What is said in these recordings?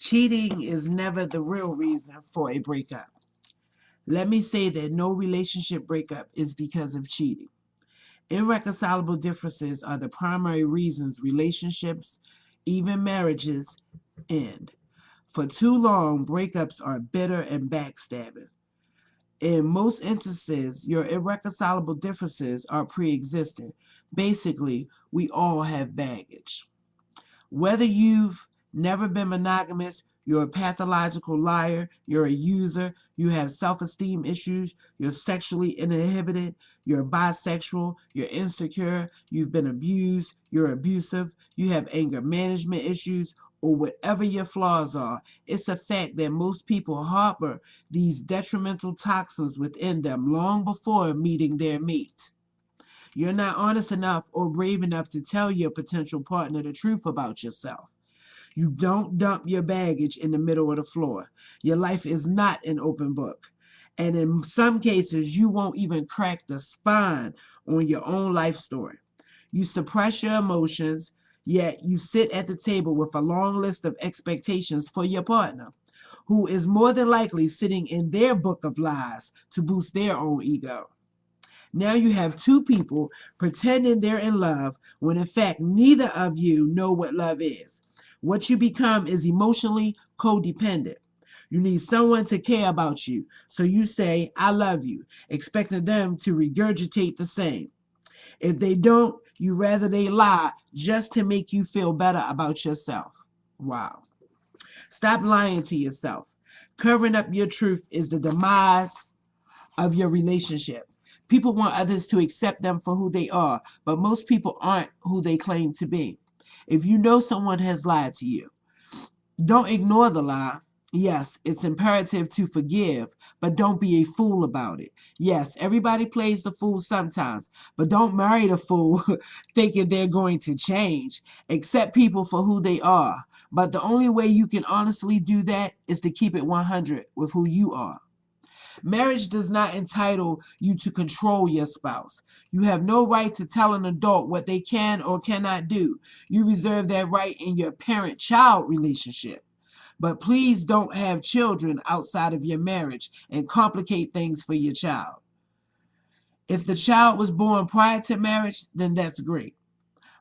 Cheating is never the real reason for a breakup. Let me say that no relationship breakup is because of cheating. Irreconcilable differences are the primary reasons relationships, even marriages, end. For too long, breakups are bitter and backstabbing. In most instances, your irreconcilable differences are pre existing. Basically, we all have baggage. Whether you've never been monogamous, you're a pathological liar, you're a user, you have self esteem issues, you're sexually inhibited, you're bisexual, you're insecure, you've been abused, you're abusive, you have anger management issues, or whatever your flaws are, it's a fact that most people harbor these detrimental toxins within them long before meeting their mate. You're not honest enough or brave enough to tell your potential partner the truth about yourself. You don't dump your baggage in the middle of the floor. Your life is not an open book. And in some cases, you won't even crack the spine on your own life story. You suppress your emotions, yet you sit at the table with a long list of expectations for your partner, who is more than likely sitting in their book of lies to boost their own ego. Now you have two people pretending they're in love when in fact neither of you know what love is. What you become is emotionally codependent. You need someone to care about you, so you say, I love you, expecting them to regurgitate the same. If they don't, you rather they lie just to make you feel better about yourself. Wow. Stop lying to yourself. Covering up your truth is the demise of your relationship. People want others to accept them for who they are, but most people aren't who they claim to be. If you know someone has lied to you, don't ignore the lie. Yes, it's imperative to forgive, but don't be a fool about it. Yes, everybody plays the fool sometimes, but don't marry the fool thinking they're going to change. Accept people for who they are. But the only way you can honestly do that is to keep it 100 with who you are. Marriage does not entitle you to control your spouse. You have no right to tell an adult what they can or cannot do. You reserve that right in your parent child relationship. But please don't have children outside of your marriage and complicate things for your child. If the child was born prior to marriage, then that's great.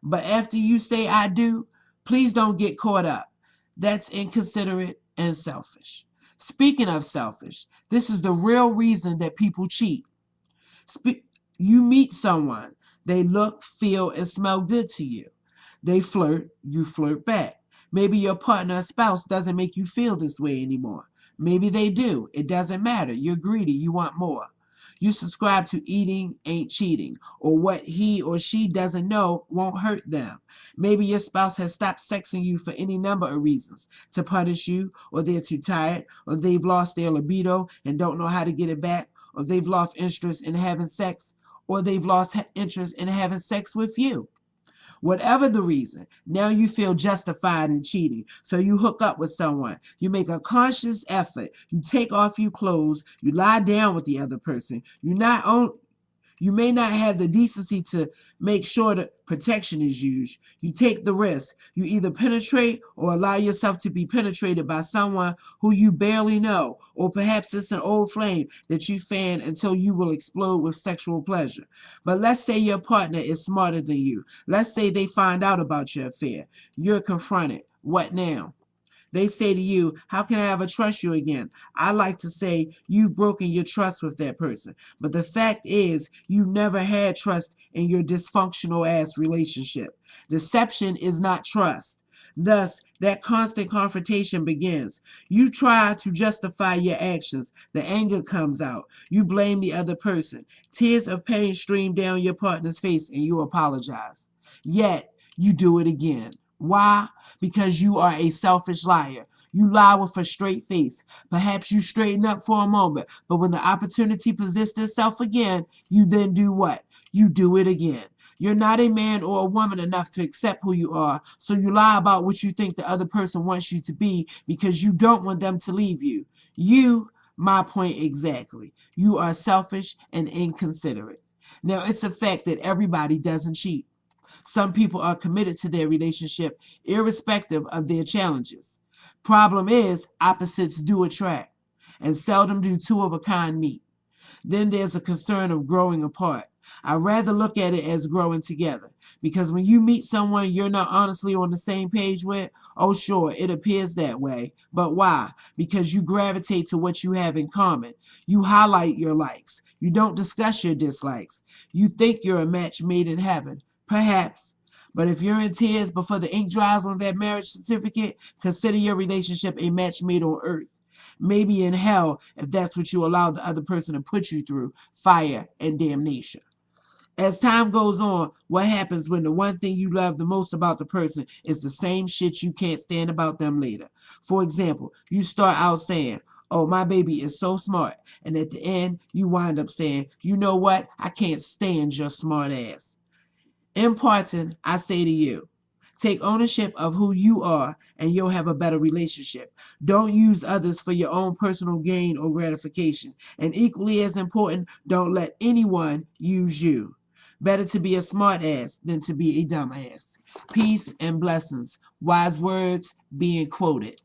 But after you say I do, please don't get caught up. That's inconsiderate and selfish. Speaking of selfish, this is the real reason that people cheat. You meet someone, they look, feel, and smell good to you. They flirt, you flirt back. Maybe your partner or spouse doesn't make you feel this way anymore. Maybe they do. It doesn't matter. You're greedy. You want more. You subscribe to eating ain't cheating, or what he or she doesn't know won't hurt them. Maybe your spouse has stopped sexing you for any number of reasons, to punish you, or they're too tired, or they've lost their libido and don't know how to get it back, or they've lost interest in having sex, or they've lost interest in having sex with you. Whatever the reason, now you feel justified in cheating. So you hook up with someone. You make a conscious effort. You take off your clothes. You lie down with the other person. You may not have the decency to make sure that protection is used. You take the risk. You either penetrate or allow yourself to be penetrated by someone who you barely know, or perhaps it's an old flame that you fan until you will explode with sexual pleasure. But let's say your partner is smarter than you. Let's say they find out about your affair. You're confronted. What now? They say to you, how can I ever trust you again? I like to say you've broken your trust with that person. But the fact is, you never had trust in your dysfunctional ass relationship. Deception is not trust. Thus, that constant confrontation begins. You try to justify your actions. The anger comes out. You blame the other person. Tears of pain stream down your partner's face and you apologize. Yet, you do it again. Why? Because you are a selfish liar. You lie with a straight face. Perhaps you straighten up for a moment, but when the opportunity presents itself again, you then do what? You do it again. You're not a man or a woman enough to accept who you are, so you lie about what you think the other person wants you to be because you don't want them to leave you. My point exactly. You are selfish and inconsiderate. Now, it's a fact that everybody doesn't cheat. Some people are committed to their relationship irrespective of their challenges. Problem is, opposites do attract, and seldom do two of a kind meet. Then there's a concern of growing apart. I rather look at it as growing together, because when you meet someone you're not honestly on the same page with, oh sure, it appears that way. But why? Because you gravitate to what you have in common. You highlight your likes. You don't discuss your dislikes. You think you're a match made in heaven. Perhaps. But if you're in tears before the ink dries on that marriage certificate, consider your relationship a match made on earth. Maybe in hell, if that's what you allow the other person to put you through, fire and damnation. As time goes on, what happens when the one thing you love the most about the person is the same shit you can't stand about them later? For example, you start out saying, oh, my baby is so smart. And at the end, you wind up saying, you know what? I can't stand your smart ass. In parting, I say to you, take ownership of who you are and you'll have a better relationship. Don't use others for your own personal gain or gratification. And equally as important, don't let anyone use you. Better to be a smart ass than to be a dumb ass. Peace and blessings. Wise words being quoted.